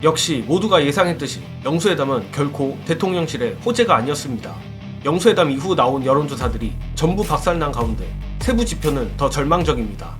역시 모두가 예상했듯이 영수회담은 결코 대통령실의 호재가 아니었습니다. 영수회담 이후 나온 여론조사들이 전부 박살난 가운데 세부 지표는 더 절망적입니다.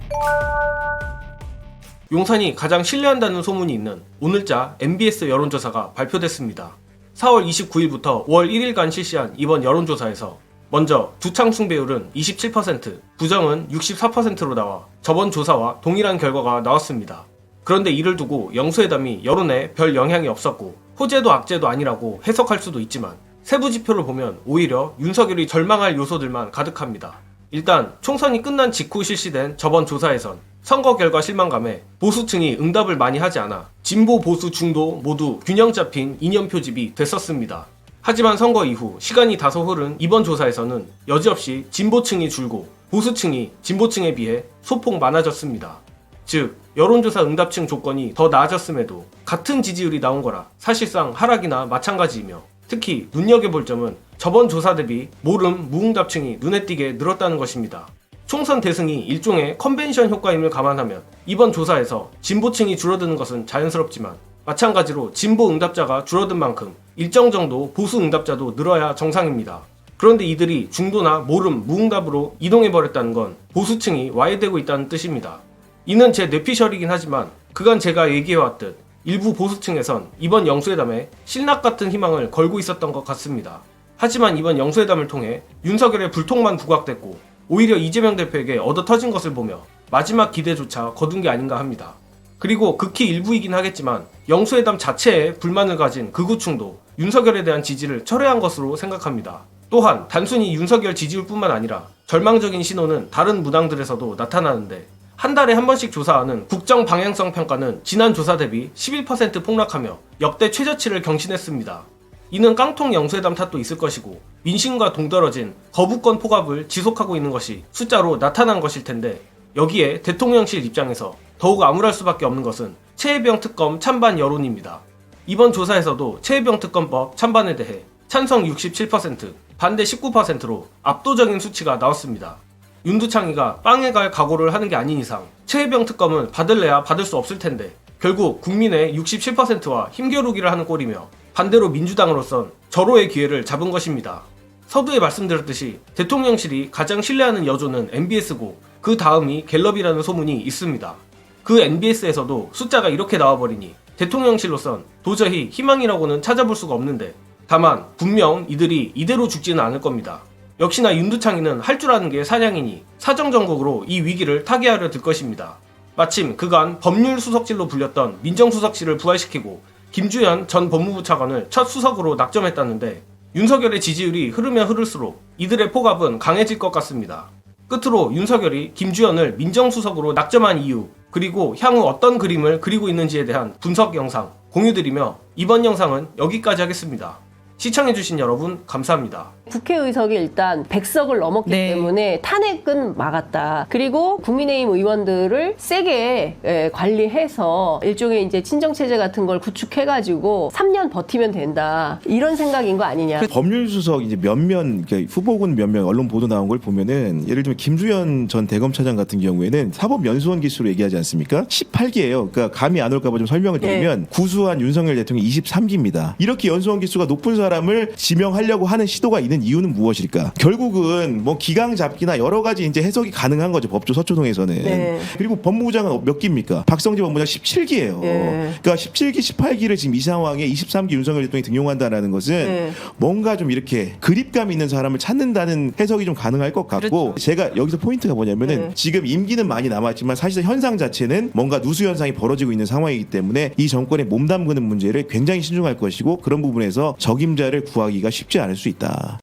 용산이 가장 신뢰한다는 소문이 있는 오늘자 MBS 여론조사가 발표됐습니다. 4월 29일부터 5월 1일간 실시한 이번 여론조사에서 먼저 두창 숭배율은 27%, 부정은 64%로 나와 저번 조사와 동일한 결과가 나왔습니다. 그런데 이를 두고 영수회담이 여론에 별 영향이 없었고 호재도 악재도 아니라고 해석할 수도 있지만 세부 지표를 보면 오히려 윤석열이 절망할 요소들만 가득합니다. 일단 총선이 끝난 직후 실시된 저번 조사에선 선거 결과 실망감에 보수층이 응답을 많이 하지 않아 진보 보수 중도 모두 균형 잡힌 이념 표집이 됐었습니다. 하지만 선거 이후 시간이 다소 흐른 이번 조사에서는 여지없이 진보층이 줄고 보수층이 진보층에 비해 소폭 많아졌습니다. 즉 여론조사 응답층 조건이 더 나아졌음에도 같은 지지율이 나온 거라 사실상 하락이나 마찬가지이며 특히 눈여겨볼 점은 저번 조사 대비 모름, 무응답층이 눈에 띄게 늘었다는 것입니다. 총선 대승이 일종의 컨벤션 효과임을 감안하면 이번 조사에서 진보층이 줄어드는 것은 자연스럽지만 마찬가지로 진보 응답자가 줄어든 만큼 일정 정도 보수 응답자도 늘어야 정상입니다. 그런데 이들이 중도나 모름, 무응답으로 이동해버렸다는 건 보수층이 와해되고 있다는 뜻입니다. 이는 제 뇌피셜이긴 하지만 그간 제가 얘기해왔듯 일부 보수층에선 이번 영수회담에 신락 같은 희망을 걸고 있었던 것 같습니다. 하지만 이번 영수회담을 통해 윤석열의 불통만 부각됐고 오히려 이재명 대표에게 얻어터진 것을 보며 마지막 기대조차 거둔 게 아닌가 합니다. 그리고 극히 일부이긴 하겠지만 영수회담 자체에 불만을 가진 극우층도 윤석열에 대한 지지를 철회한 것으로 생각합니다. 또한 단순히 윤석열 지지율뿐만 아니라 절망적인 신호는 다른 무당들에서도 나타나는데 한 달에 한 번씩 조사하는 국정 방향성 평가는 지난 조사 대비 11% 폭락하며 역대 최저치를 경신했습니다. 이는 깡통 영수회담 탓도 있을 것이고 민심과 동떨어진 거부권 포갑을 지속하고 있는 것이 숫자로 나타난 것일 텐데 여기에 대통령실 입장에서 더욱 암울할 수밖에 없는 것은 최혜병 특검 찬반 여론입니다. 이번 조사에서도 최혜병 특검법 찬반에 대해 찬성 67%, 반대 19%로 압도적인 수치가 나왔습니다. 윤두창이가 빵에 갈 각오를 하는 게 아닌 이상 최혜병 특검은 받을래야 받을 수 없을 텐데 결국 국민의 67%와 힘겨루기를 하는 꼴이며 반대로 민주당으로선 절호의 기회를 잡은 것입니다. 서두에 말씀드렸듯이 대통령실이 가장 신뢰하는 여조는 MBS고 그 다음이 갤럽이라는 소문이 있습니다. 그 MBS에서도 숫자가 이렇게 나와버리니 대통령실로선 도저히 희망이라고는 찾아볼 수가 없는데 다만 분명 이들이 이대로 죽지는 않을 겁니다. 역시나 윤두창이는 할 줄 아는 게 사냥이니 사정정국으로 이 위기를 타개하려 들 것입니다. 마침 그간 법률수석실로 불렸던 민정수석실을 부활시키고 김주현 전 법무부 차관을 첫 수석으로 낙점했다는데 윤석열의 지지율이 흐르면 흐를수록 이들의 포갑은 강해질 것 같습니다. 끝으로 윤석열이 김주현을 민정수석으로 낙점한 이유 그리고 향후 어떤 그림을 그리고 있는지에 대한 분석 영상 공유드리며 이번 영상은 여기까지 하겠습니다. 시청해주신 여러분 감사합니다. 국회의석이 일단 100석을 넘었기 때문에 탄핵은 막았다. 그리고 국민의힘 의원들을 세게 관리해서 일종의 이제 친정체제 같은 걸 구축해가지고 3년 버티면 된다. 이런 생각인 거 아니냐. 법률수석 이제 몇몇 후보군 몇몇 언론 보도 나온 걸 보면은 예를 들면 김주현 전 대검차장 같은 경우에는 사법연수원 기수로 얘기하지 않습니까? 18기예요. 그러니까 감이 안 올까봐 좀 설명을 드리면 구수한 윤석열 대통령 23기입니다. 이렇게 연수원 기수가 높은 사람을 지명하려고 하는 시도가 있는 이유는 무엇일까? 결국은 뭐 기강 잡기나 여러 가지 이제 해석이 가능한 거죠. 법조 서초동에서는. 그리고 법무부장은 몇 기입니까? 박성재 법무장 17기예요. 그러니까 17기, 18기를 지금 이 상황에 23기 윤석열 대통령이 등용한다라는 것은 뭔가 좀 이렇게 그립감 있는 사람을 찾는다는 해석이 좀 가능할 것 같고 제가 여기서 포인트가 뭐냐면은 지금 임기는 많이 남았지만 사실상 현상 자체는 뭔가 누수 현상이 벌어지고 있는 상황이기 때문에 이 정권에 몸담그는 문제를 굉장히 신중할 것이고 그런 부분에서 적임자를 구하기가 쉽지 않을 수 있다.